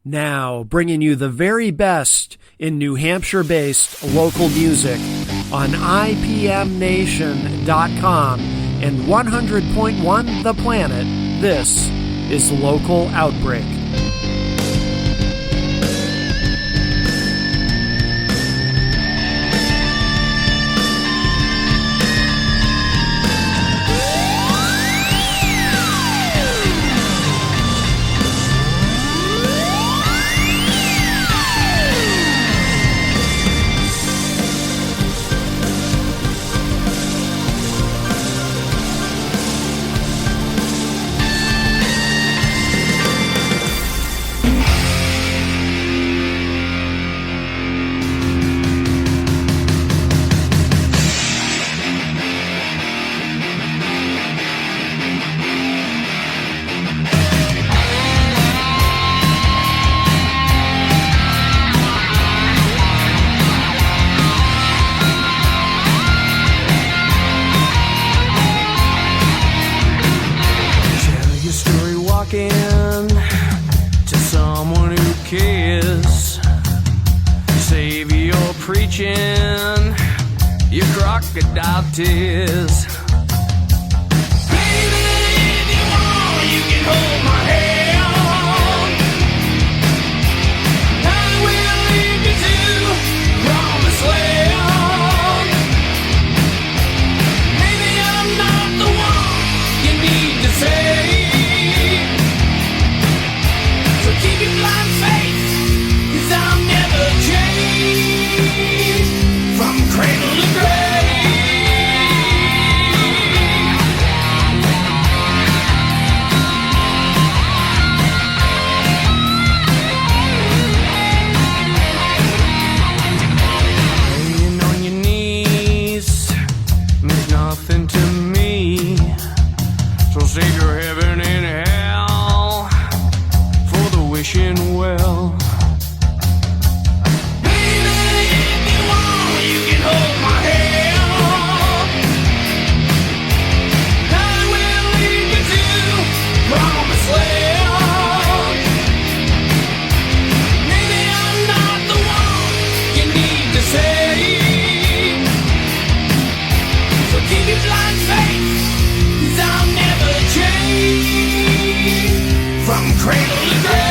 Now, bringing you the very best in New Hampshire-based local music on IPMNation.com and 100.1 The Planet, this is Local Outbreak. To someone who cares, Savior preaching your crocodile tears. Baby, if you want, you can hold my hand. I will lead you to promised land. Maybe I'm not the one you need to save. Keep your blind faith, 'cause I'll never change from cradle to Laying on your knees means nothing to me, so save your heaven and hell for the wishing well. Baby, if you want, you can hold my hand. I will lead you to promised land. Maybe I'm not the one you need to save, so keep your blind faith, 'cause I'll never change from cradle to grave.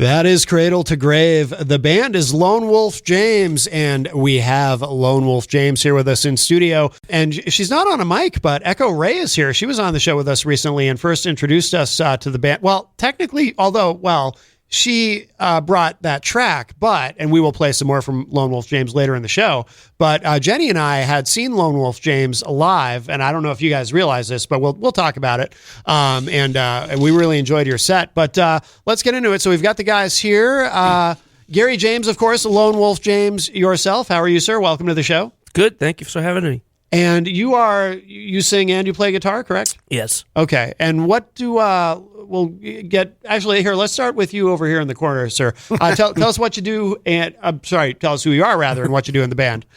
That is Cradle to Grave. The band is Lone Wolf James, and we have Lone Wolf James here with us in studio. And she's not on a mic, but Echo Ray is here. She was on the show with us recently and first introduced us to the band. Well, technically, she brought that track, and we will play some more from Lone Wolf James later in the show. But Jenny and I had seen Lone Wolf James live, and I don't know if you guys realize this, but we'll talk about it. And we really enjoyed your set. But let's get into it. So we've got the guys here. Gary James, of course, Lone Wolf James yourself. How are you, sir? Welcome to the show. Good. Thank you for having me. And you sing and you play guitar, correct? Yes. Okay. And what do let's start with you over here in the corner, sir. Tell us what you do, and tell us who you are rather, and what you do in the band.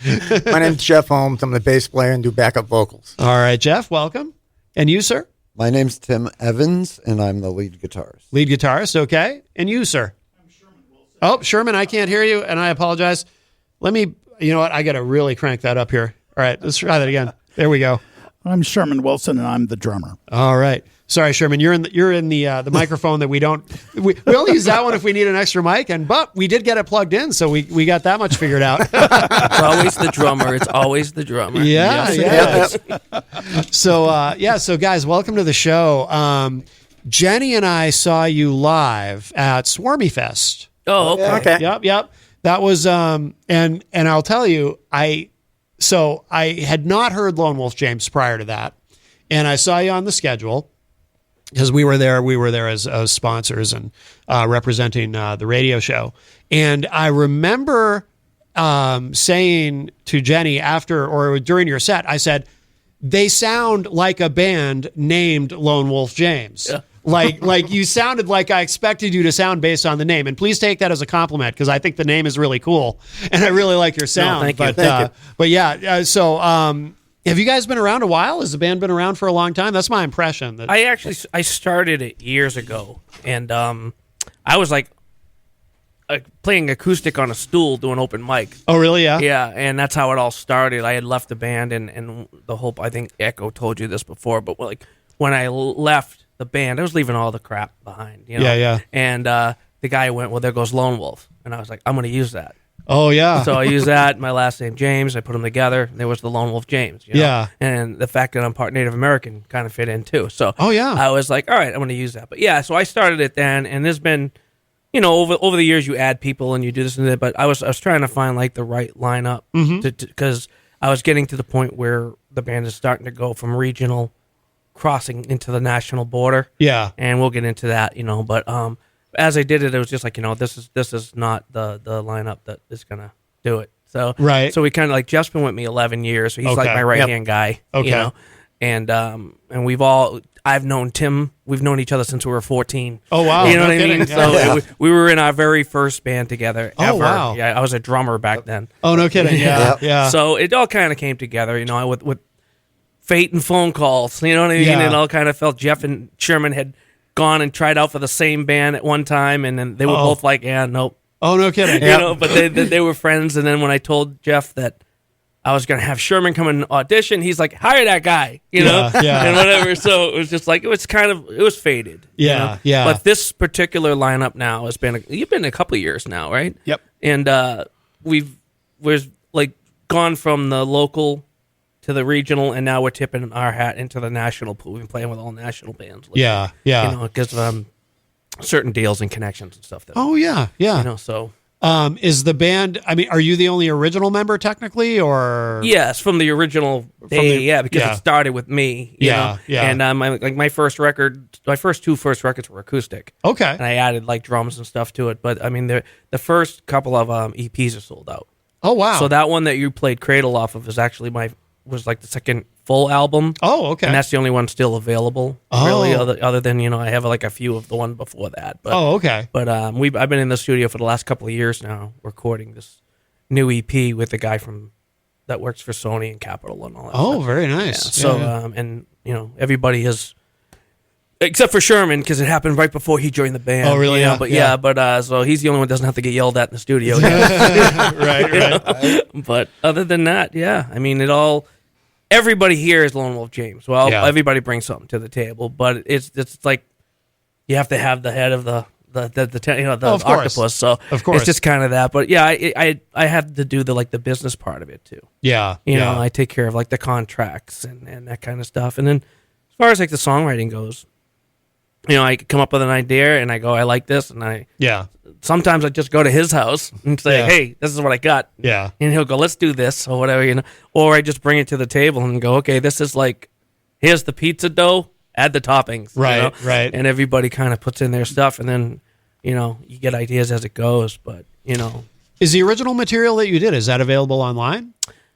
My name's Jeff Holmes. I'm the bass player and do backup vocals. All right, Jeff, welcome. And you, sir? My name's Tim Evans, and I'm the lead guitarist. Lead guitarist, okay. And you, sir? I'm Sherman Wilson. Oh, Sherman, I can't hear you, and I apologize. You know what? I got to really crank that up here. All right, let's try that again. There we go. I'm Sherman Wilson, and I'm the drummer. All right. Sorry, Sherman. You're in the microphone that we don't. We only use that one if we need an extra mic, but we did get it plugged in, so we got that much figured out. It's always the drummer. It's always the drummer. Yeah, yes, yeah. So guys, welcome to the show. Jenny and I saw you live at Swarmy Fest. Oh, okay. Yep. That was and I'll tell you, I had not heard Lone Wolf James prior to that, and I saw you on the schedule because we were there as sponsors and representing the radio show. And I remember saying to Jenny during your set, I said, they sound like a band named Lone Wolf James. Yeah. Like you sounded like I expected you to sound based on the name. And please take that as a compliment, because I think the name is really cool and I really like your sound. No, thank you. But yeah, have you guys been around a while? Has the band been around for a long time? That's my impression. I started it years ago, and I was like playing acoustic on a stool doing open mic. Oh, really? Yeah. Yeah, and that's how it all started. I had left the band, and the whole, I think Echo told you this before, but when I left the band, I was leaving all the crap behind. Yeah. And the guy went, well, there goes Lone Wolf, and I was like, I'm going to use that. Oh, yeah. So I used that, my last name, James. I put them together. There was the Lone Wolf James. Yeah. And the fact that I'm part Native American kind of fit in, too. So yeah. I was like, all right, I'm going to use that. But, yeah, so I started it then, and there's been, over the years you add people and you do this and that, but I was trying to find, the right lineup because I was getting to the point where the band is starting to go from regional crossing into the national border. Yeah. And we'll get into that, but as I did it, it was just like, this is not the lineup that is going to do it. So right. So we kind of Jeff's been with me 11 years, so he's like my right-hand guy. Okay. And I've known Tim, we've known each other since we were 14. Oh, wow. You know what I mean? Yeah. So we were in our very first band together ever. Oh, wow. Yeah, I was a drummer back then. Oh, no kidding. Yeah. So it all kind of came together, with fate and phone calls, you know what I mean? Yeah. It all kind of felt Jeff and Sherman had gone and tried out for the same band at one time, and then they were both like, yeah, nope. Oh, no kidding. But they were friends, and then when I told Jeff that I was going to have Sherman come and audition, he's like, hire that guy, Yeah. and whatever. So it was just it was faded. Yeah. But this particular lineup now has been, you've been a couple of years now, right? Yep. And we've gone from the local to the regional, and now we're tipping our hat into the national pool. We've been playing with all national bands. Yeah. Because of certain deals and connections and stuff. Oh, yeah. So... is the band, are you the only original member technically, or? Yes, from the original day, because it started with me. You know? Yeah. And my first two first records were acoustic. Okay. And I added drums and stuff to it. But the first couple of EPs are sold out. Oh, wow. So that one that you played Cradle off of is actually was the second full album. Oh, okay. And that's the only one still available. Oh. Really, other than I have a few of the one before that. But, okay. But I've been in the studio for the last couple of years now, recording this new EP with the guy that works for Sony and Capitol and all that. Oh, stuff. very nice. Yeah. So and everybody is, except for Sherman, because it happened right before he joined the band. Oh, really? But so he's the only one that doesn't have to get yelled at in the studio. Right. But other than that, everybody here is Lone Wolf James. Well, everybody brings something to the table, but it's like you have to have the head of the Of course. octopus. So Of course. it's just kind of that. But yeah, I have to do the business part of it too. Yeah. You know, I take care of like the contracts and that kind of stuff. And then as far as like the songwriting goes, you know, I come up with an idea and I go, I like this, and sometimes I just go to his house and say, hey, this is what I got. Yeah. And he'll go, let's do this or whatever, you know. Or I just bring it to the table and go, okay, this is like, here's the pizza dough, add the toppings. Right, you know? right. And everybody kind of puts in their stuff, and then, you know, you get ideas as it goes. But, you know. Is the original material that you did, is that available online?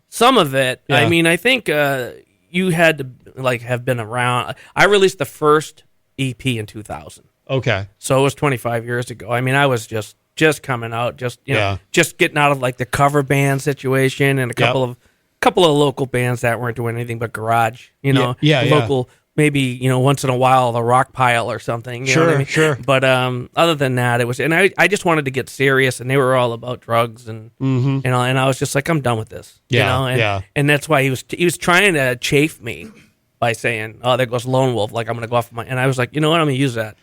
Some of it. Yeah. I mean, I think you had to, like, have been around. I released the first EP in 2000. Okay. So it was 25 years ago. I mean, I was just coming out, just getting out of like the cover band situation and a couple of local bands that weren't doing anything but garage, you know, local, maybe, you know, once in a while the Rock Pile or something. You know what I mean? Sure. But other than that, it was, and I just wanted to get serious, and they were all about drugs and you know, and I was just like, I'm done with this. You know? And that's why he was trying to chafe me by saying, oh, there goes Lone Wolf, like I'm gonna go off my, and I was like, you know what, I'm gonna use that.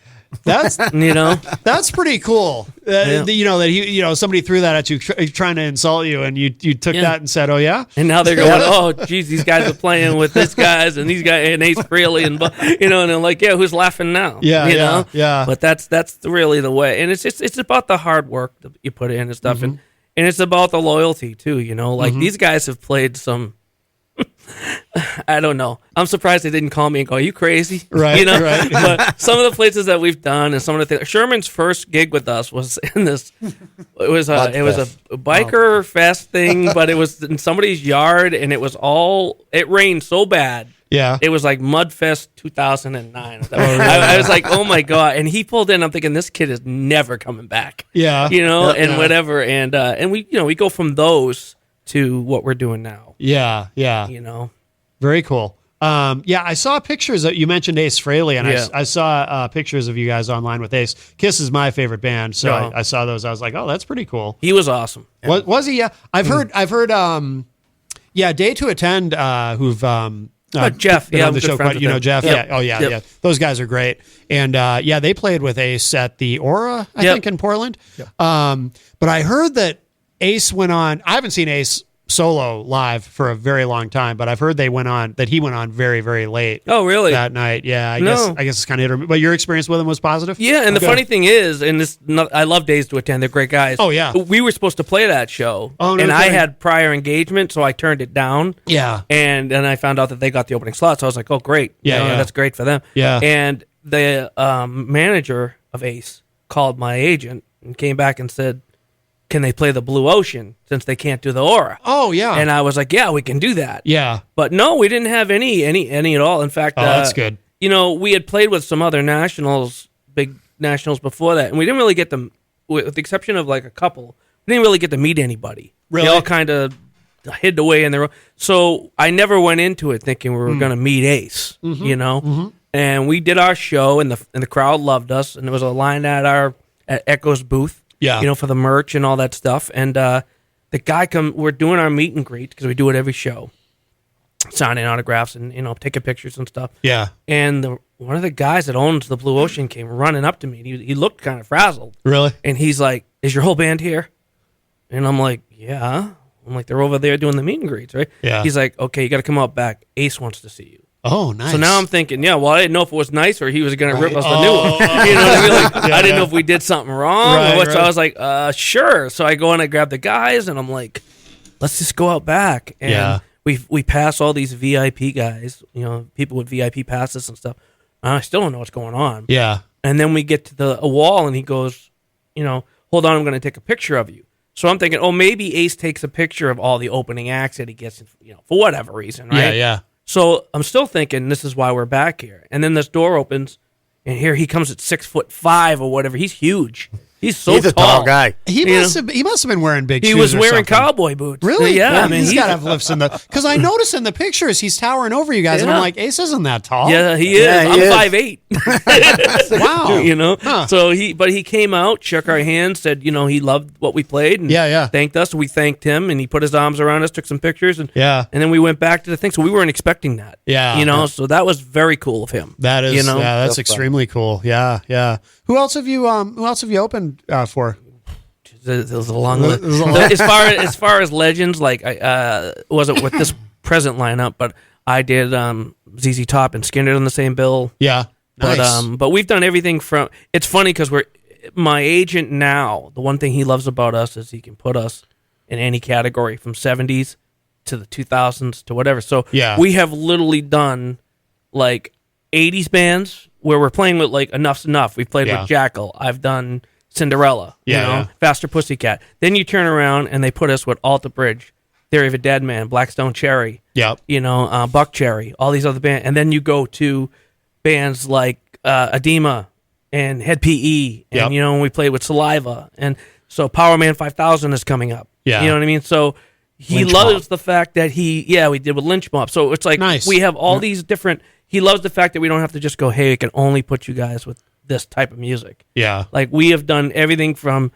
That's you know, that's pretty cool. You know that somebody threw that at you, trying to insult you, and you took that and said, "Oh yeah." And now they're going, "Oh, geez, these guys are playing with this guys and these guys and Ace Frehley and you know," and they're like, "Yeah, who's laughing now?" Yeah, you know? yeah. But that's really the way, and it's about the hard work that you put in and stuff, and it's about the loyalty too. You know, like these guys have played some. I don't know. I'm surprised they didn't call me and go, "Are you crazy?" Right, you know. right. But some of the places that we've done and some of the things. Sherman's first gig with us was in this. It was a biker fest thing, but it was in somebody's yard, and it was all. It rained so bad. Yeah. It was like Mudfest 2009. I was like, oh my God. And he pulled in, I'm thinking, this kid is never coming back. Yeah. You know, and whatever. And we, you know, we go from those to what we're doing now. Yeah. You know? Very cool. I saw pictures that you mentioned Ace Frehley, and I saw pictures of you guys online with Ace. Kiss is my favorite band, so I saw those. I was like, oh, that's pretty cool. He was awesome. Was he? Yeah. I've heard, Day to Attend, who've, Jeff, been on the show friends quite, you know, with Jeff. him. Yeah. Those guys are great. And they played with Ace at the Aura, I think, in Portland. Yep. But I heard that Ace went on. I haven't seen Ace solo live for a very long time, but I've heard he went on very, very late. Oh, really? That night, yeah. I guess it's kind of. But your experience with him was positive. Yeah, and the funny thing is, I love Days to Attend. They're great guys. Oh yeah. We were supposed to play that show, and I had prior engagement, so I turned it down. Yeah. And then I found out that they got the opening slot, so I was like, oh great, that's great for them. Yeah. And the manager of Ace called my agent and came back and said, can they play the Blue Ocean since they can't do the Aura? Oh yeah. And I was like, yeah, we can do that. Yeah. But no, we didn't have any at all. In fact, that's good. You know, we had played with some other big nationals before that, and we didn't really get them, with the exception of like a couple. We didn't really get to meet anybody. Really? They all kind of hid away in their own. So I never went into it thinking we were going to meet Ace. You know, and we did our show, and the crowd loved us, and there was a line at Echo's booth. Yeah. You know, for the merch and all that stuff. And the guy we're doing our meet and greet because we do it every show. Signing autographs and, you know, taking pictures and stuff. Yeah. And one of the guys that owns the Blue Ocean came running up to me. He looked kind of frazzled. Really? And he's like, is your whole band here? And I'm like, yeah. I'm like, they're over there doing the meet and greets, right? Yeah. He's like, okay, you got to come out back. Ace wants to see you. Oh, nice. So now I'm thinking, I didn't know if it was nice or he was going to rip us a new one. You know what I mean? Like, I didn't know if we did something wrong or what. So I was like, sure. So I go and I grab the guys and I'm like, let's just go out back. And we pass all these VIP guys, you know, people with VIP passes and stuff. And I still don't know what's going on. Yeah. And then we get to a wall and he goes, you know, hold on, I'm going to take a picture of you. So I'm thinking, maybe Ace takes a picture of all the opening acts that he gets, you know, for whatever reason, right? Yeah. So I'm still thinking this is why we're back here. And then this door opens, and here he comes at 6'5" or whatever. He's huge. He's a tall guy. He must have been wearing big shoes. He was or wearing something. cowboy boots. Really? Yeah. I mean, he's got to have lifts in the. Because I noticed in the pictures he's towering over you guys, and I'm Yeah. like, Ace isn't that tall. Yeah, he is. Yeah, he I'm is. 5'8". Wow. You know. Huh. So he came out, shook our hands, said he loved what we played, and Yeah. thanked us. We thanked him, and he put his arms around us, took some pictures, and Yeah. and then we went back to the thing. So we weren't expecting that. Yeah. So that was very cool of him. That is. Yeah, that's That's extremely cool. Yeah. Who else have you opened for? There's a long list. There's a long- As far as legends, like I wasn't with this present lineup, but I did ZZ Top and Skinner on the same bill. Yeah. Nice. But we've done everything from. It's funny because my agent now. The one thing he loves about us is he can put us in any category from 70s to the 2000s to whatever. So Yeah. we have literally done like 80s bands where we're playing with like Enough's Enough. We've played Yeah. with Jackal. I've done Cinderella. Yeah. Faster Pussycat. Then you turn around and they put us with Alter Bridge, Theory of a Dead Man, Blackstone Cherry. Yep. Buck Cherry, all these other bands, and then you go to bands like Edema and Head PE, and Yep. we played with Saliva, and so Power Man 5000 is coming up. Yeah. You know what I mean? So he Lynch loves Mob. the fact that we did with Lynch Mob. So it's like Nice. we have all these different. He loves the fact that we don't have to just go, hey, we can only put you guys with this type of music. Yeah. Like we have done everything from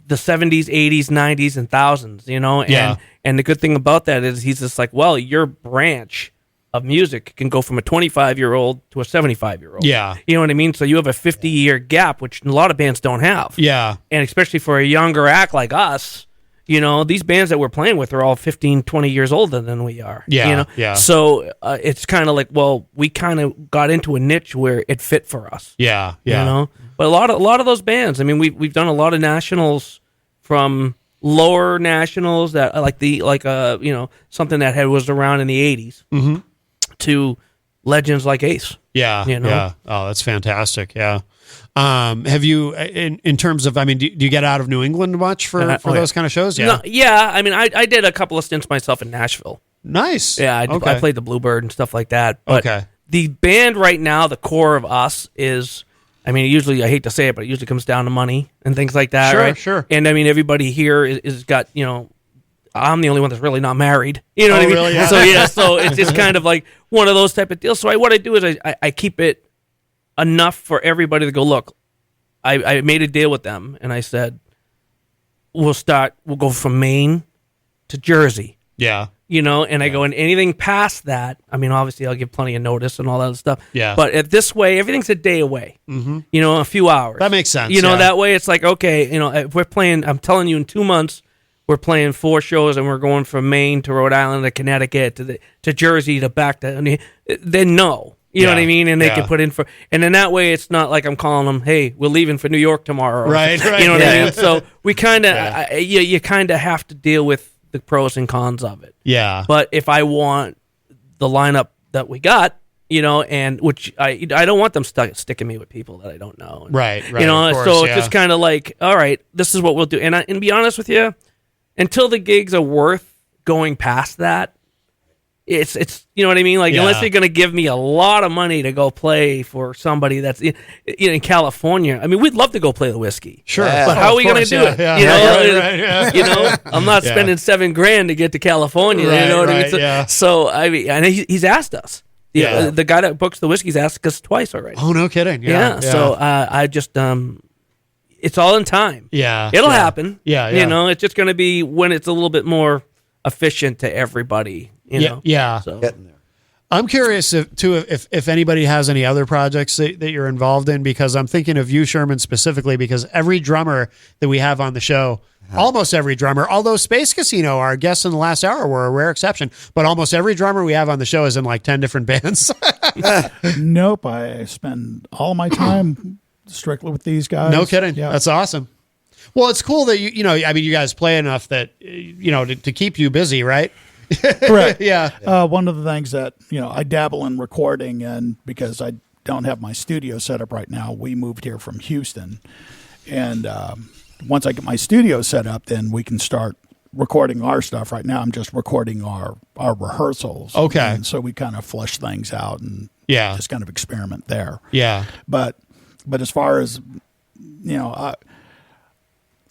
the 70s, 80s, 90s, and thousands, And, Yeah. and the good thing about that is he's just like, well, your branch of music can go from a 25-year-old to a 75-year-old. Yeah. You know what I mean? So you have a 50-year gap, which a lot of bands don't have. Yeah. And especially for a younger act like us, these bands that we're playing with are all 15, 20 years older than we are. Yeah, yeah. So it's kind of like, well, we kind of got into a niche where it fit for us. Yeah. But a lot of those bands. I mean, we've done a lot of nationals, from lower nationals that something that was around in the 80s to legends like Ace. Yeah. You know? Yeah. Oh, that's fantastic. Yeah. Have you, in terms of, I mean, do you get out of New England much for those kind of shows? Yeah. No, yeah. I mean, I did a couple of stints myself in Nashville. Nice. Yeah, I played the Bluebird and stuff like that. But Okay. the band right now, the core of us is, I mean, usually, I hate to say it, but it usually comes down to money and things like that, Sure, right? sure. And I mean, everybody here is got, I'm the only one that's really not married. You know what I mean? Really? Yeah. So it's just kind of like one of those type of deals. So what I do is I keep it enough for everybody to go, look, I made a deal with them, and I said, we'll go from Maine to Jersey. Yeah. And I go, and anything past that, I mean, obviously I'll give plenty of notice and all that stuff. Yeah. But at this way, everything's a day away. Mm-hmm. A few hours. That makes sense. You know, yeah. that way it's like, okay, if we're playing, I'm telling you, in 2 months, we're playing 4 shows, and we're going from Maine to Rhode Island to Connecticut to Jersey to back to, they know. You know Yeah. what I mean? And they Yeah. can put in for, and then that way it's not like I'm calling them, hey, we're leaving for New York tomorrow. Right. You know what I Yeah. mean? So we kind of, Yeah. you kind of have to deal with the pros and cons of it. Yeah. But if I want the lineup that we got, and which I don't want them sticking me with people that I don't know. Right. Of course, so yeah. it's just kind of like, all right, this is what we'll do. And to be honest with you, until the gigs are worth going past that, it's you know what I mean? Like, Yeah. unless you're going to give me a lot of money to go play for somebody that's in California. I mean, we'd love to go play the Whiskey. Sure. Yeah. But how are we going to course, do yeah, it? yeah. Right, yeah. I'm not Yeah. spending $7,000 to get to California. Right, you know what I mean? right, So, yeah. so I mean, and he's asked us. Yeah. The guy that books the Whiskey's asked us twice already. Oh, no kidding. Yeah. Yeah. So I just it's all in time. Yeah. It'll yeah. happen. Yeah, yeah. You know, it's just going to be when it's a little bit more efficient to everybody. You know. Yeah. So. Getting there. I'm curious if anybody has any other projects that you're involved in, because I'm thinking of you, Sherman, specifically, because every drummer that we have on the show, almost every drummer, although Space Casino, our guests in the last hour, were a rare exception, but almost every drummer we have on the show is in like 10 different bands. Nope. I spend all my time strictly with these guys. No kidding. Yeah. That's awesome. Well, it's cool that you guys play enough that, to keep you busy, right? Correct. Yeah. One of the things that, I dabble in recording, and because I don't have my studio set up right now, we moved here from Houston. And once I get my studio set up, then we can start recording our stuff. Right now, I'm just recording our rehearsals. Okay. And so we kind of flush things out and Yeah. just kind of experiment there. Yeah. But as far as,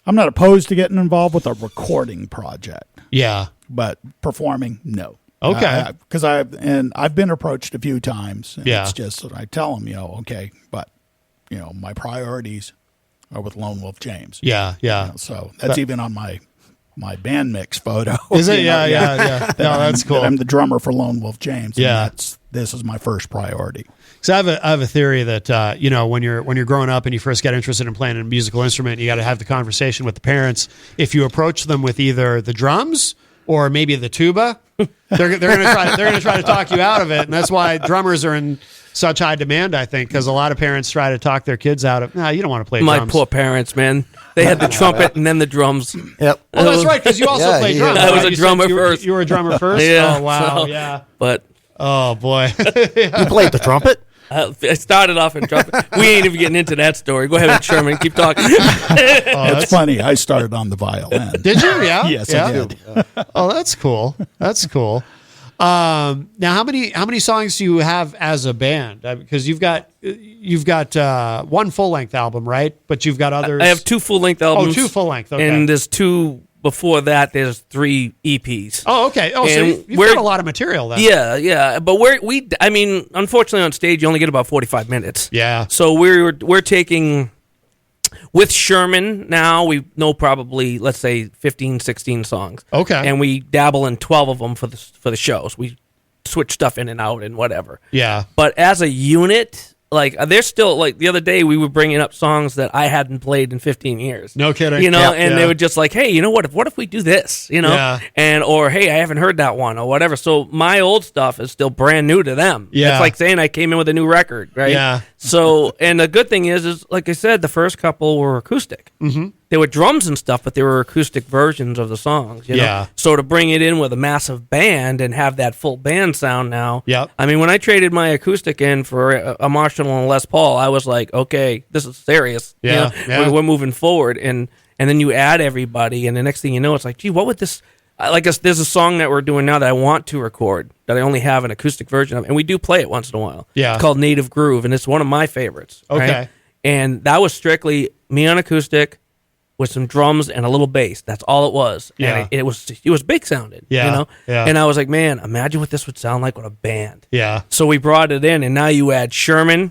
I'm not opposed to getting involved with a recording project, Yeah. but performing, no. Okay. Because I've been approached a few times. And Yeah. It's just that I tell them, okay, but my priorities are with Lone Wolf James. Yeah. Yeah. So that's even on my band mix photo. Is it? Yeah. No, that's cool. I'm the drummer for Lone Wolf James. Yeah. And this is my first priority. So I have a theory that when you're growing up and you first get interested in playing a musical instrument, you got to have the conversation with the parents. If you approach them with either the drums or maybe the tuba, they're gonna try to talk you out of it, and that's why drummers are in such high demand. I think because a lot of parents try to talk their kids out of. You don't want to play My drums. poor parents, man. They had the trumpet and then the drums. Yep. Oh, that's right, because you also Yeah, play he drums. is. I was right? a You said drummer you were- first. You were a drummer first. Yeah, Oh wow. so- Yeah. But Oh boy. You played the trumpet? I started off in trumpet. We ain't even getting into that story. Go ahead, Sherman. Keep talking. It's funny. I started on the violin. Did you? Yeah. Yes, yeah? I did. Oh, that's cool. That's cool. Now, how many songs do you have as a band? Because you've got one full length album, right? But you've got others. I have 2 full-length albums. 2 full length. Okay. And there's 2 before that. There's 3 EPs. Oh, okay. Oh, so And you've we're- got a lot of material then. Yeah. But I mean, unfortunately on stage you only get about 45 minutes. Yeah. So we're taking, with Sherman now, we know probably, let's say, 15, 16 songs. Okay. And we dabble in 12 of them for the shows. We switch stuff in and out and whatever. Yeah. But as a unit, like, there's still, like, the other day we were bringing up songs that I hadn't played in 15 years. No kidding. And Yeah. they were just like, hey, what if we do this? Yeah. Or, hey, I haven't heard that one or whatever. So my old stuff is still brand new to them. Yeah. It's like saying I came in with a new record, right? Yeah. So, and the good thing is like I said, the first couple were acoustic. Mm-hmm. They were drums and stuff, but they were acoustic versions of the songs. You know? Yeah. So to bring it in with a massive band and have that full band sound now. Yep. I mean, when I traded my acoustic in for a Marshall and a Les Paul, I was like, okay, this is serious. You Yeah, know? yeah. We're moving forward, and then you add everybody, and the next thing you know, it's like, gee, what would this? Like, there's a song that we're doing now that I want to record that I only have an acoustic version of, and we do play it once in a while. Yeah. It's called Native Groove, and it's one of my favorites. right? Okay. And that was strictly me on acoustic with some drums and a little bass. That's all it was. Yeah. And it was big sounding. Yeah, You know? yeah. And I was like, man, imagine what this would sound like with a band. Yeah. So we brought it in, and now you add Sherman,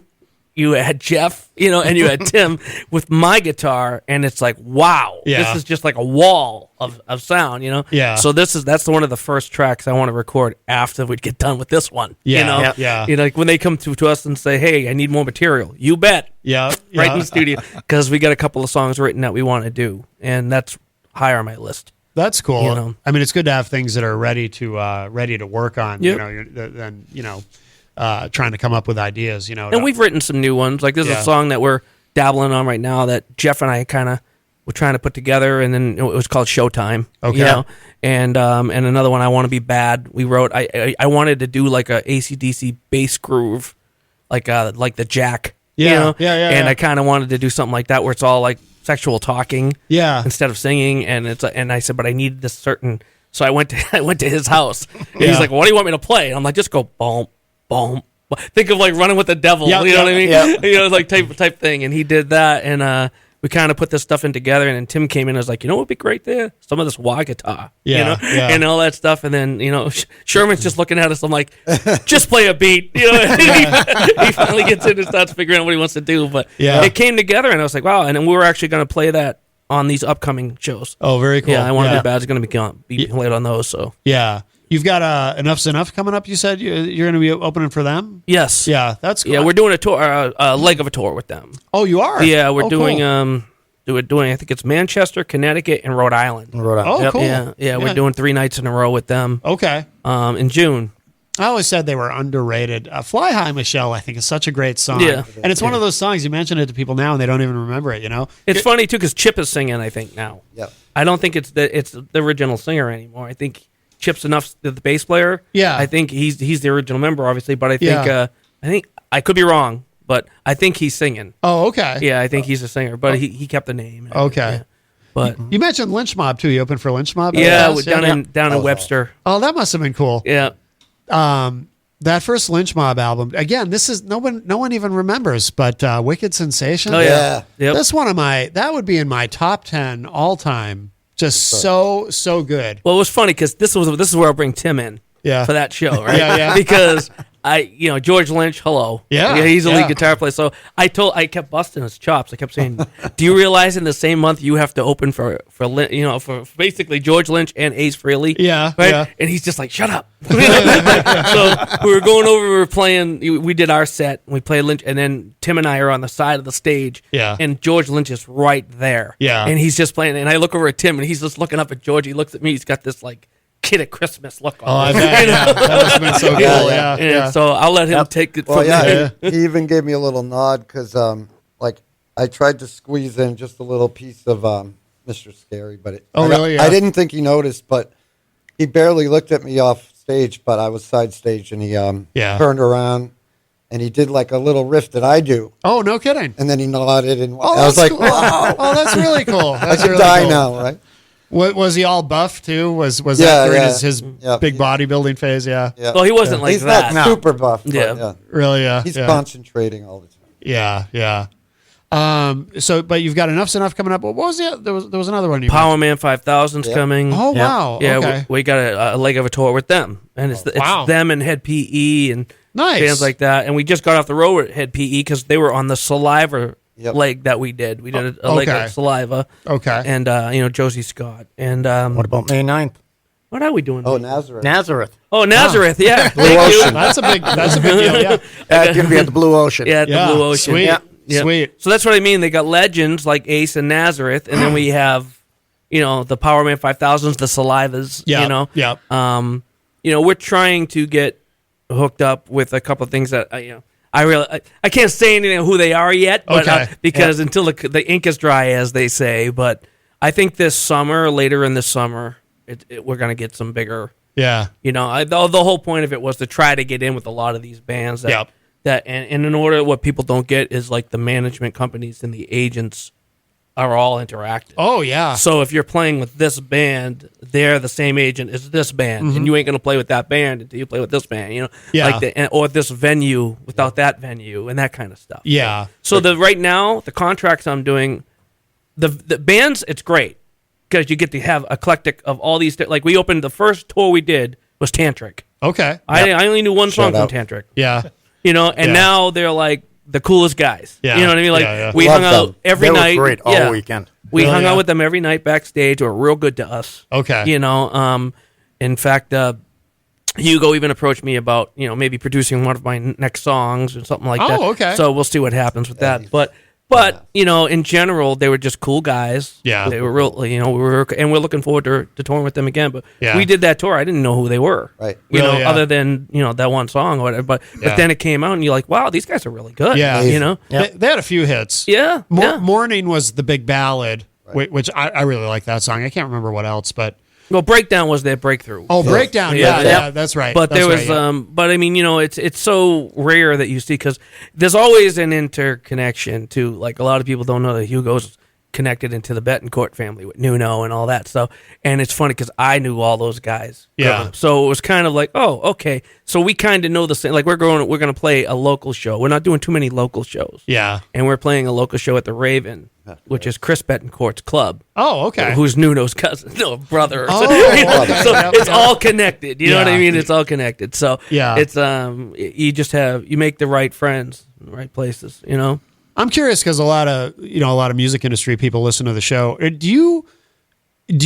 you add Jeff, and you add Tim with my guitar, and it's like, wow, Yeah. this is just like a wall of sound, Yeah. So that's one of the first tracks I want to record after we get done with this one. Yeah, yeah. Like when they come to us and say, hey, I need more material, you bet. Yeah. Right yeah. in the studio, because we got a couple of songs written that we want to do, and that's higher on my list. That's cool. You know. I mean, it's good to have things that are ready to work on. Yep. Than trying to come up with ideas. And we've written some new ones. Like there's Yeah. a song that we're dabbling on right now that Jeff and I kind of were trying to put together, and then it was called Showtime. Okay. And another one, I Want to Be Bad. We wrote. I wanted to do like a AC/DC bass groove, like the Jack. Yeah, yeah. And I kind of wanted to do something like that where it's all like sexual talking. Yeah. Instead of singing, and I said, but I needed this certain. So I went to his house. And Yeah. He's like, well, what do you want me to play? And I'm like, just go boom, boom. Think of like Running with the Devil. Yep, You know what I yep, mean? yep. Like type thing. And he did that, and we kind of put this stuff in together. And then Tim came in and was like, what would be great there? Some of this wah guitar, Yeah, yeah. and all that stuff. And then Sherman's just looking at us. I'm like, just play a beat. He finally gets in and starts figuring out what he wants to do. But Yeah. it came together, and I was like, wow. And then we were actually going to play that on these upcoming shows. Oh, very cool. Yeah, I Want to yeah. Be Bad is going to be played on those. So Yeah. You've got Enough's Enough coming up. You said you're going to be opening for them. yes, Yeah, that's cool. yeah, we're doing a tour, a leg of a tour with them. Oh, you are. Yeah, we're Oh, doing cool. we're doing. I think it's Manchester, Connecticut, and Rhode Island. Rhode Oh, Island. cool. Yeah, we're doing 3 nights in a row with them. Okay. In June. I always said they were underrated. Fly High, Michelle, I think, is such a great song. Yeah. And it's one of those songs, you mention it to people now and they don't even remember it, It's funny too because Chip is singing. I think now. Yep. I don't think it's the original singer anymore. I think Chip's enough the bass player. Yeah. I think he's the original member, obviously. But I think Yeah. I think I could be wrong, but I think he's singing. Oh, okay. Yeah, I think he's a singer, but he kept the name. Okay. Yeah. But You mentioned Lynch Mob, too. You opened for Lynch Mob? yeah, Yes, down in Webster. Oh, that must have been cool. Yeah. That first Lynch Mob album, again, this is no one even remembers, but Wicked Sensation. Oh yeah. Yep. That's that would be in my top 10 all time. Just so good. Well, it was funny because this is where I'll bring Tim in. Yeah. For that show, right? Yeah. Because George Lynch, hello. Yeah. He's a Yeah. lead guitar player. So I kept busting his chops. I kept saying, "Do you realize in the same month you have to open for basically George Lynch and Ace Frehley?" Yeah, Right. yeah. And he's just like, "Shut up." So we were going over. We were playing. We did our set. We played Lynch, and then Tim and I are on the side of the stage. Yeah. And George Lynch is right there. Yeah. And he's just playing. And I look over at Tim, and he's just looking up at George. He looks at me. He's got this like kid at Christmas look on. Oh, I bet. Yeah. That must have been so cool. Yeah. Yeah. So I'll let him take it Well, from there. he even gave me a little nod because, I tried to squeeze in just a little piece of Mr. Scary, but Really? Yeah. I didn't think he noticed, but he barely looked at me off stage, but I was side stage, and he turned around, and he did like a little riff that I do, Oh, no kidding. and then he nodded, and Oh, I was that's like, cool. wow, Oh, that's really cool. I That's could really die cool. now, right? Was he all buff too? Was Yeah, that during yeah. his Yeah. big bodybuilding phase? Yeah. Yeah. Well, he wasn't like He's that. not super buff, but Yeah. yeah. Really? Yeah. He's yeah. concentrating all the time. Yeah. But you've got Enough's Enough coming up. What was it? There was another one. Power Man 5000's Yeah. coming. Oh wow. Yeah, Okay. we got a leg of a tour with them, and it's wow. them and Head PE and Nice. bands like that. And we just got off the road with Head PE because they were on the Saliva Yep. leg that we did. We did a leg okay. of Saliva. Okay. And Josie Scott and What about May 9th? what are we doing? Oh, Nazareth. Nazareth. Oh, Nazareth. Yeah, Blue thank you. Ocean. That's a big deal. Yeah. That's going to be at the Blue Ocean. Yeah, at Yeah. the Blue Ocean. Sweet. Yeah. Sweet. So that's what I mean. They got legends like Ace and Nazareth, and then we have, the Power Man 5000s, the Salivas. Yeah. Yeah. We're trying to get hooked up with a couple of things that I can't say anything of who they are yet, but Okay. because until the ink is dry, as they say. But I think this summer, later in the summer, we're gonna get some bigger. Yeah. The whole point of it was to try to get in with a lot of these bands that. Yep. And in order, what people don't get is like the management companies and the agents are all interactive. Oh yeah. So if you're playing with this band, they're the same agent as this band, and you ain't gonna play with that band until you play with this band, Yeah. or this venue without that venue and that kind of stuff. Yeah. So right now, the contracts I'm doing, the bands, it's great because you get to have eclectic of all these. Like we opened the first tour we did was Tantric. Okay. I only knew one song Shout from out. Tantric. Yeah. And now they're like the coolest guys. Yeah. You know what I mean? Like Yeah. we Love hung out them. every They were night. great all Yeah. weekend. We Really, hung yeah. out with them every night backstage. They were real good to us. Okay. In fact, Hugo even approached me about maybe producing one of my next songs or something like that. Oh, okay. So we'll see what happens with that. But in general, they were just cool guys. Yeah. They were real. And we're looking forward to touring with them again. But Yeah. we did that tour. I didn't know who they were. Right. Really, yeah. Other than that one song or whatever. But Yeah. then it came out, and you're like, wow, these guys are really good. Yeah. They had a few hits. Yeah. yeah. Morning was the big ballad, which I really like that song. I can't remember what else, but Well, Breakdown was their breakthrough. oh, Breakdown. Yeah, Yeah, yeah. that's right. But That's there was, right, yeah. but I mean, it's so rare that you see because there's always an interconnection to like a lot of people don't know that Hugo's connected into the Betancourt family with Nuno and all that stuff. And it's funny because I knew all those guys. Yeah. So it was kind of like, oh, okay. So we kind of know the same. Like we're going to play a local show. We're not doing too many local shows. Yeah. And we're playing a local show at the Raven, which is Chris Betancourt's club. Oh, okay. Who's Nuno's cousin, no brother. Oh, so okay. so Yep, it's yep. all connected. You know what I Yeah. mean? It's all connected. So Yeah. it's you make the right friends in the right places. I'm curious because a lot of music industry people listen to the show. Do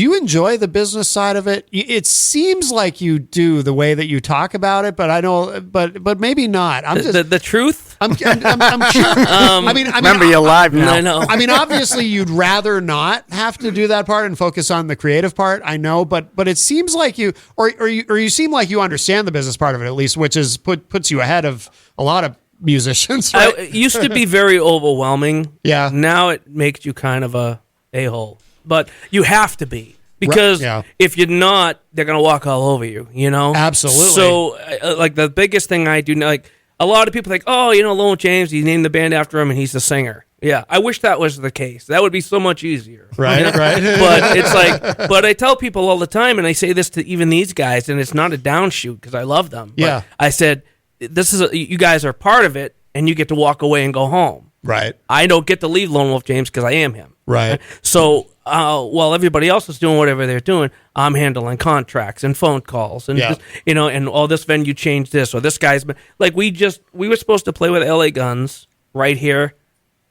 you enjoy the business side of it? It seems like you do the way that you talk about it, but I know, but maybe not. I'm just, The truth. I'm curious. I mean, Remember, you're live now. I know. I mean, obviously, you'd rather not have to do that part and focus on the creative part. I know, but it seems like you seem like you understand the business part of it at least, which is puts you ahead of a lot of musicians. Right? It used to be very overwhelming. Yeah. Now it makes you kind of a hole, but you have to be. Because yeah. if you're not, they're gonna walk all over you. Absolutely. So, like the biggest thing I do, like a lot of people think, oh, Lowell James, he named the band after him, and he's the singer. Yeah, I wish that was the case. That would be so much easier. Right. But it's like, but I tell people all the time, and I say this to even these guys, and it's not a downshoot because I love them. But Yeah. I said, this is you guys are part of it, and you get to walk away and go home. Right. I don't get to leave Lone Wolf James because I am him. Right. So while everybody else is doing whatever they're doing, I'm handling contracts and phone calls and just, and all this venue changed this or this guy's been like we were supposed to play with LA Guns right here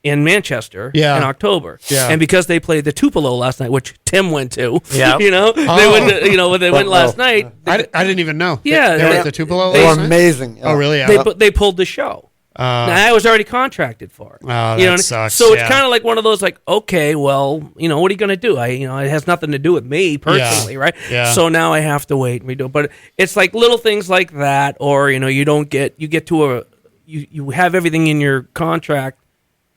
in Manchester in October. Yeah. And because they played the Tupelo last night, which Tim went to, they went last night. I didn't even know. Yeah. They were at the Tupelo They were last night? amazing. Oh, really? Yeah. They pulled the show. Now, I was already contracted for it. Oh, that sucks. I mean? So it's kind of like one of those, like, okay, well, what are you going to do? It has nothing to do with me personally, right? Yeah. So now I have to wait and redo it. But it's like little things like that, or you have everything in your contract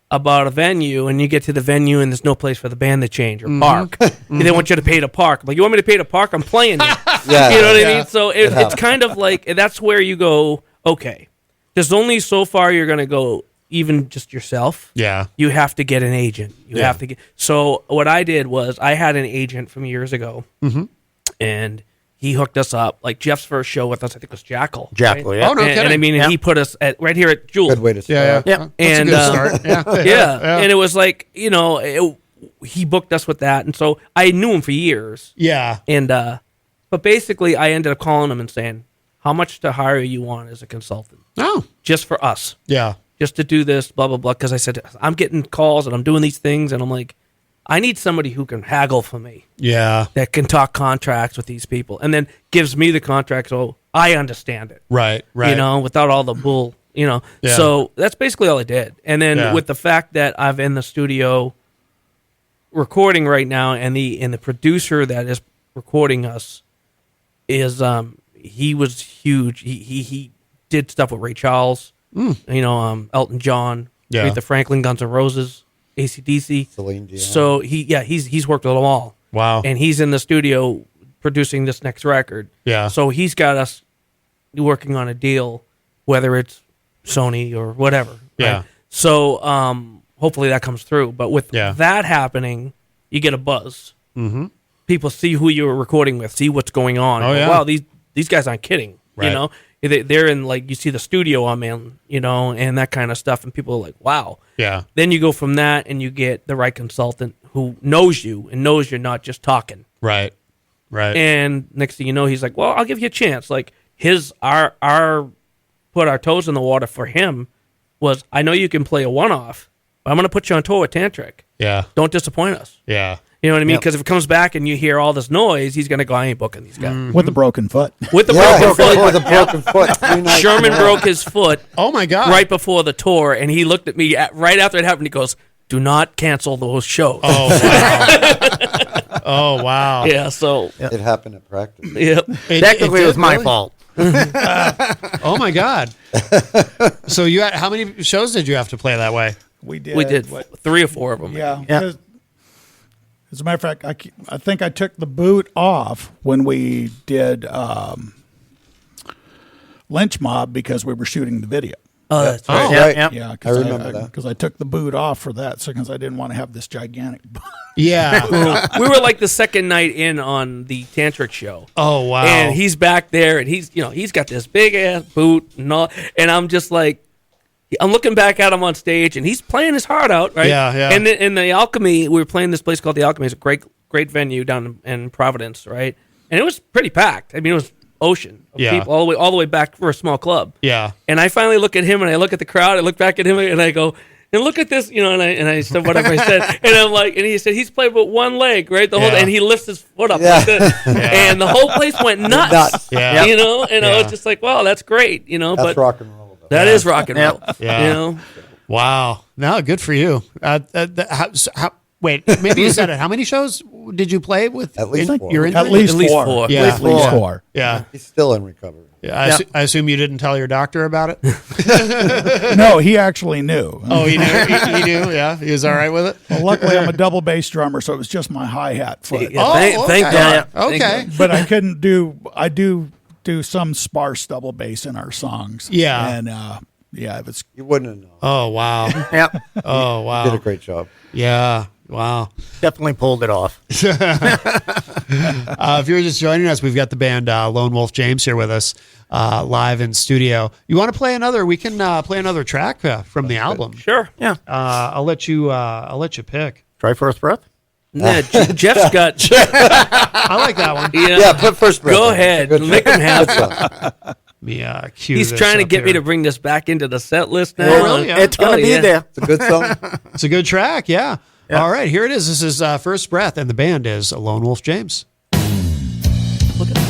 about a venue, and you get to the venue, and there's no place for the band to change or park. They want you to pay to park. Like, you want me to pay to park? I'm playing here. You know what I mean? So it's kind of like that's where you go. Okay. There's only so far you're going to go, even just yourself. Yeah. You have to get an agent. You have to get. So what I did was I had an agent from years ago, and he hooked us up. Like Jeff's first show with us, I think was Jackal. Jackal, right? yeah. Oh, no kidding. And I mean, and he put us right here at Jewel. Good way to start. Yeah. And That's a good start. Yeah. And it was like, he booked us with that. And so I knew him for years. Yeah. And, but basically I ended up calling him and saying, how much to hire you on as a consultant? Oh. Just for us. Yeah. Just to do this, blah, blah, blah. Because I said, I'm getting calls and I'm doing these things. And I'm like, I need somebody who can haggle for me. Yeah. That can talk contracts with these people. And then gives me the contract so I understand it. Right. Without all the bull, Yeah. So that's basically all I did. And then with the fact that I'm in the studio recording right now, and the producer that is recording us is he was huge. He did stuff with Ray Charles, Elton John, Aretha Franklin, Guns N' Roses, AC/DC, Celine Dion. So he's worked with them all. Wow. And he's in the studio producing this next record. Yeah. So he's got us working on a deal, whether it's Sony or whatever. Yeah. Right? So hopefully that comes through. But with that happening, you get a buzz. Mm-hmm. People see who you're recording with, see what's going on. Oh, wow, these guys aren't kidding. Right. They're in, like, you see the studio I'm in, and that kind of stuff, and people are like, wow. Yeah. Then you go from that, and you get the right consultant who knows you and knows you're not just talking. Right. And next thing you know, he's like, well, I'll give you a chance. Like, our put our toes in the water for him was, I know you can play a one-off, but I'm going to put you on tour with Tantric. Yeah. Don't disappoint us. Yeah. You know what I mean? Because if it comes back and you hear all this noise, he's going to go, I ain't booking these guys. With the broken foot. With the broken foot. With a broken foot. Sherman broke his foot. Oh, my God. Right before the tour, and he looked at me right after it happened. He goes, do not cancel those shows. Oh, wow. Oh, wow. Yeah, so. It happened at practice. Yep. Technically, it was my fault. Oh, my God. So how many shows did you have to play that way? We did. 3 or 4 of them. Yeah. As a matter of fact, I think I took the boot off when we did Lynch Mob because we were shooting the video. Oh, that's right. Oh, right. Yeah, I remember that. Because I took the boot off for that, because I didn't want to have this gigantic boot. Yeah. We were like the second night in on the Tantric show. Oh, wow. And he's back there, and he's got this big ass boot and all, and I'm just like, I'm looking back at him on stage, and he's playing his heart out, right? Yeah. And in the Alchemy, we were playing this place called the Alchemy. It's a great venue down in Providence, right? And it was pretty packed. I mean, it was ocean of people all the way back for a small club. Yeah. And I finally look at him, and I look at the crowd. I look back at him, and I go, and look at this, and I said whatever I said, and I'm like, and he said he's played with one leg, right? The whole, and he lifts his foot up like this, and the whole place went nuts. Yeah. And I was just like, wow, that's great, That's but rock and roll. That is rock and roll. Yeah. Wow. No, good for you. Wait, maybe you said it. How many shows did you play with? At least 4. Your At least 4. Yeah. At least 4. Yeah. He's still in recovery. Yeah. I assume you didn't tell your doctor about it? No, he actually knew. Oh, he knew? He knew? Yeah. He was all right with it? Well, luckily, I'm a double bass drummer, so it was just my hi-hat foot. Yeah, thank God. Okay. But I couldn't I do some sparse double bass in our songs. Yeah. And, it was... You wouldn't have known. Oh, wow. Yep. Oh, wow. You did a great job. Yeah. Wow. Definitely pulled it off. If you're just joining us, we've got the band Lone Wolf James here with us live in studio. You want to play another? We can play another track from the album. Sure. Yeah. I'll let you pick. Try First Breath. Yeah, Jeff's got. I like that one. Yeah, put First Breath. Go ahead. Make him happy. Cue He's this trying to up get me here. to bring this back into the set list now. Oh, really? Yeah. It's going to be yeah. there. It's a good song. It's a good track. Yeah. All right, here it is. This is First Breath, and the band is Lone Wolf James. Look at that. Thank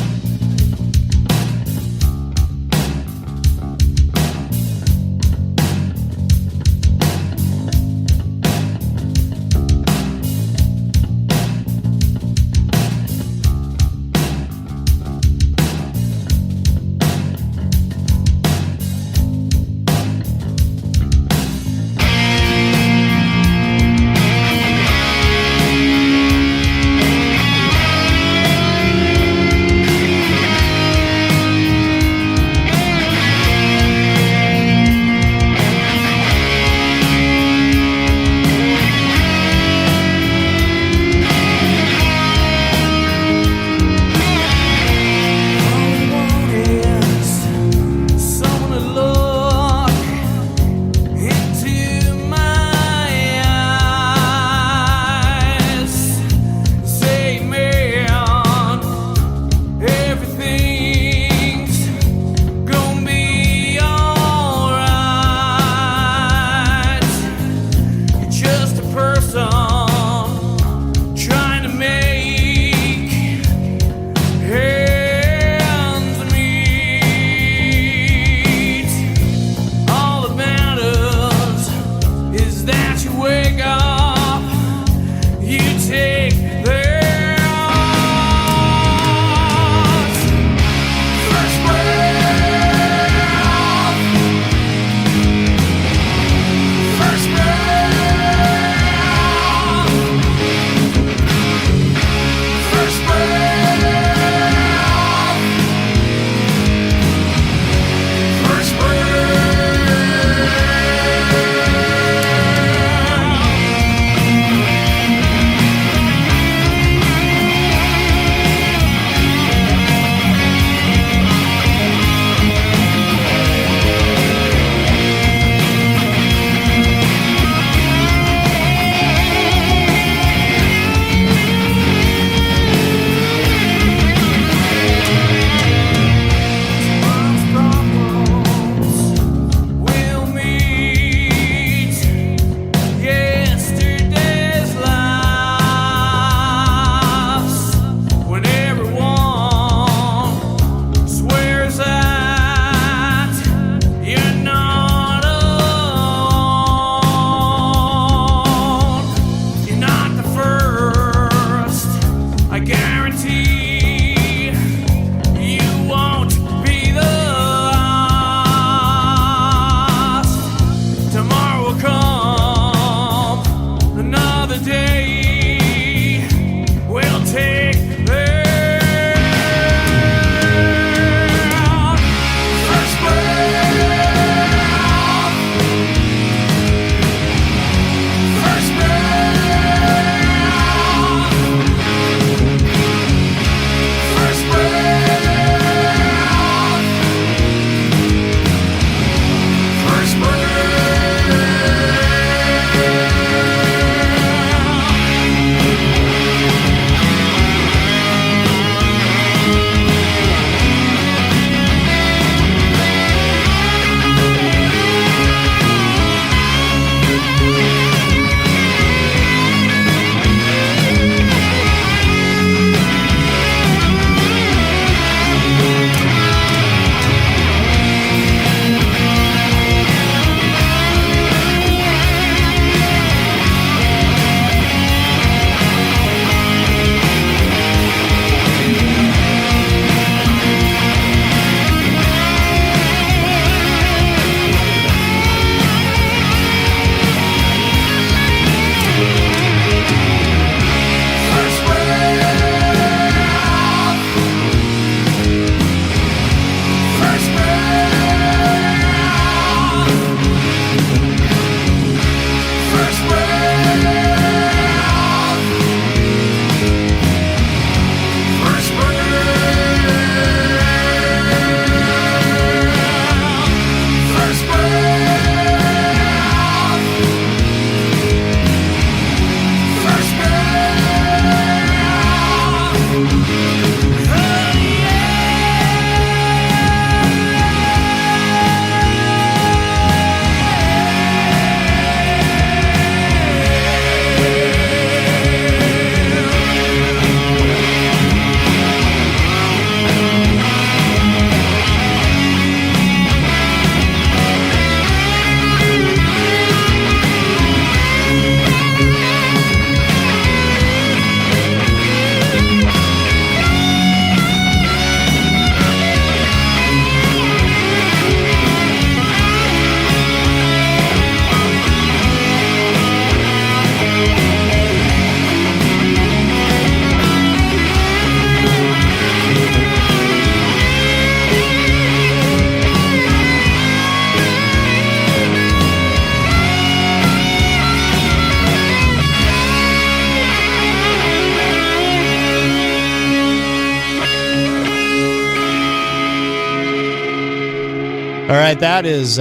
All right, that is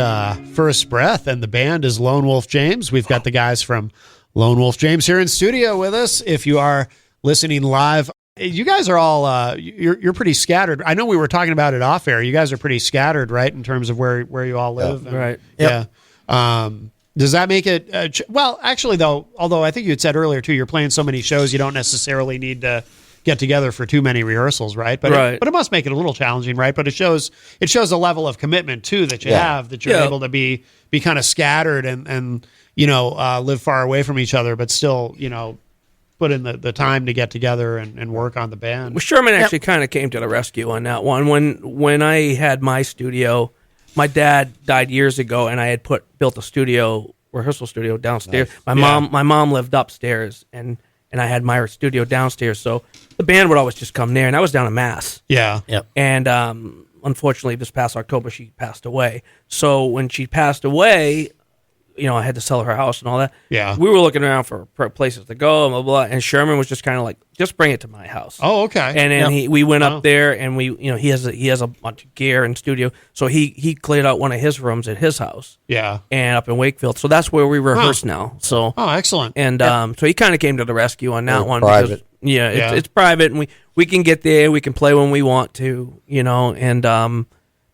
First Breath, and the band is Lone Wolf James. We've got the guys from Lone Wolf James here in studio with us. If you are listening live, you guys are all you're pretty scattered. I know we were talking about it off air. You guys are pretty scattered, right, in terms of where you all live. Yeah, right. Yeah. Does that make it? Well, actually, though, although I think you had said earlier too, you're playing so many shows, you don't necessarily need to get together for too many rehearsals, right? But Right. But it must make it a little challenging, right? But it shows a level of commitment too that you have, that you're able to be kind of scattered and live far away from each other, but still put in the time to get together and work on the band. Well, Sherman actually kind of came to the rescue on that one. When I had my studio, my dad died years ago, and I had built a rehearsal studio downstairs. Nice. My mom lived upstairs, and I had my studio downstairs. So the band would always just come there, and I was down in Mass. Yeah. Yep. And unfortunately, this past October, she passed away. So when she passed away, I had to sell her house and all that. Yeah. We were looking around for places to go, blah, blah, blah. And Sherman was just kind of like, just bring it to my house. Oh, okay. And then we went up there, and he has a bunch of gear and studio. So he cleared out one of his rooms at his house. Yeah. And up in Wakefield. So that's where we rehearse now. So Oh, excellent. and so he kind of came to the rescue on that one. private. Because, it's private, and we can get there. We can play when we want to, and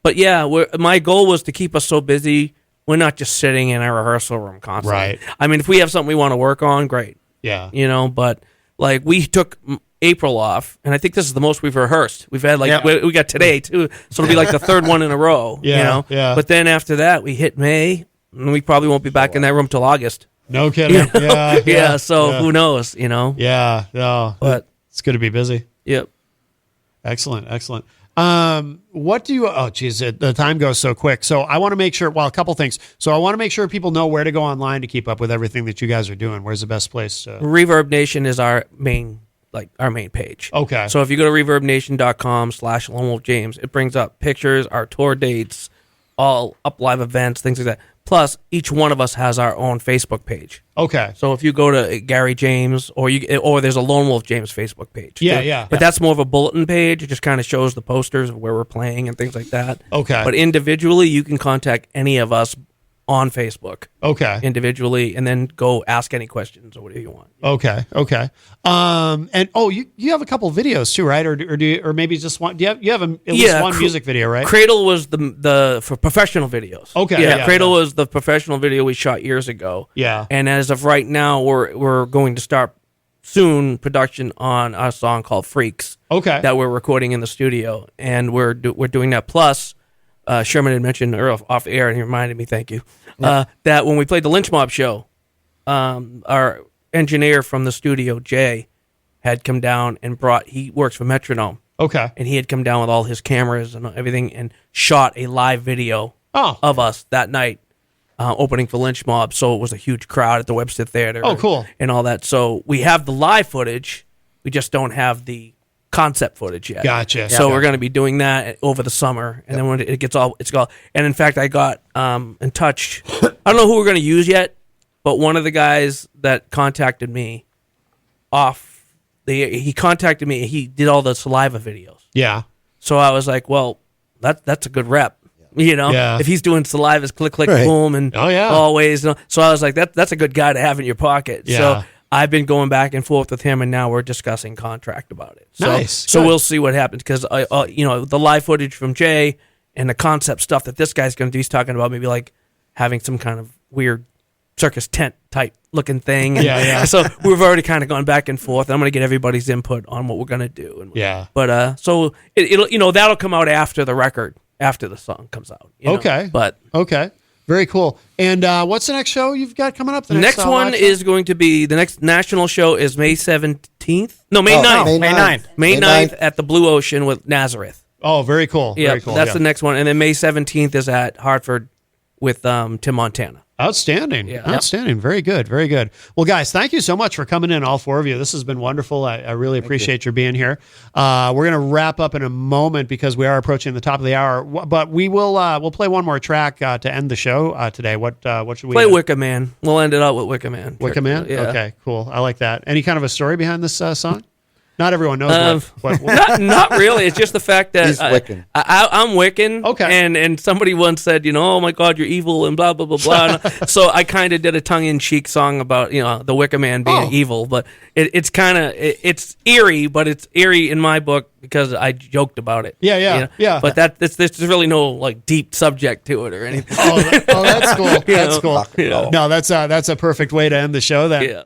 but yeah, my goal was to keep us so busy. We're not just sitting in a rehearsal room constantly. Right. I mean, if we have something we want to work on, great. Yeah. But like we took April off, and I think this is the most we've rehearsed. We've had we got today too, so it'll be like the third one in a row. Yeah, yeah. But then after that, we hit May, and we probably won't be back in that room till August. No kidding. Yeah. So who knows? Yeah. No. But it's good to be busy. Yep. Excellent. What do you, oh geez, the time goes so quick. So I want to make sure, a couple things. So I want to make sure people know where to go online to keep up with everything that you guys are doing. Where's the best place to? Reverb Nation is our main page. Okay. So if you go to reverbnation.com/Lone Wolf James, it brings up pictures, our tour dates, all up live events, things like that. Plus, each one of us has our own Facebook page. Okay. So if you go to Gary James, or there's a Lone Wolf James Facebook page. Yeah, too. yeah. But that's more of a bulletin page. It just kind of shows the posters of where we're playing and things like that. Okay. But individually, you can contact any of us on Facebook. Okay. Individually, and then go ask any questions or whatever you want. Okay. And you have a couple videos too, right? Or do you, or maybe just one? Do you have at least one music video, right? Cradle was the for professional videos. Okay. Yeah, Cradle was the professional video we shot years ago. Yeah. And as of right now, we're going to start soon production on a song called Freaks. Okay. That we're recording in the studio, and we're doing that. Plus, Sherman had mentioned off air, and he reminded me, thank you, that when we played the Lynch Mob show, our engineer from the studio, Jay, had come down and he works for Metronome. Okay. And he had come down with all his cameras and everything and shot a live video of us that night, opening for Lynch Mob. So it was a huge crowd at the Webster Theater. Oh, cool. And all that. So we have the live footage. We just don't have the concept footage yet. Gotcha. So Okay. we're going to be doing that over the summer, and then when it gets it's all. And in fact, I got in touch. I don't know who we're going to use yet, but one of the guys that contacted me he contacted me. He did all the saliva videos. Yeah. So I was like, well, that's a good rep. Yeah. If he's doing salivas, click, click, Right. boom, and always. So I was like, that's a good guy to have in your pocket. Yeah. So I've been going back and forth with him, and now we're discussing contract about it. So, Nice. So Good. we'll see what happens, because the live footage from Jay and the concept stuff that this guy's going to do. He's talking about maybe like having some kind of weird circus tent type looking thing. Yeah. So we've already kind of gone back and forth. I'm going to get everybody's input on what we're going to do. And, Yeah. But so it'll that'll come out after the record, after the song comes out. Okay. But Okay. Very cool. And what's the next show you've got coming up? the next one live show? is going to be, the next national show is May 17th. No, May 9th. May 9th. May 9th at the Blue Ocean with Nazareth. Oh, very cool. Yeah, Very cool. that's yeah. the next one. And then May 17th is at Hartford with Tim Montana. Outstanding. Yeah. Outstanding. Very good. Very good. Well, guys, thank you so much for coming in, all four of you. This has been wonderful. I really appreciate your being here. We're going to wrap up in a moment because we are approaching the top of the hour. But we will we'll play one more track to end the show today. What should we Play Wicker Man. We'll end it out with Wicker Man. Wicker Man? Yeah. Okay, cool. I like that. Any kind of a story behind this song? Not everyone knows what not really. It's just the fact that He's Wiccan. I'm Wiccan. Okay. And somebody once said, oh my God, you're evil and blah, blah, blah, blah. So I kind of did a tongue-in-cheek song about, the Wicca Man being evil. But it's kind of, it's eerie, but it's eerie in my book because I joked about it. Yeah. But there's really no like deep subject to it or anything. Oh, that's cool. That's cool. Yeah. No, that's a perfect way to end the show then. Yeah.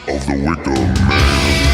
Of the Wicker Man.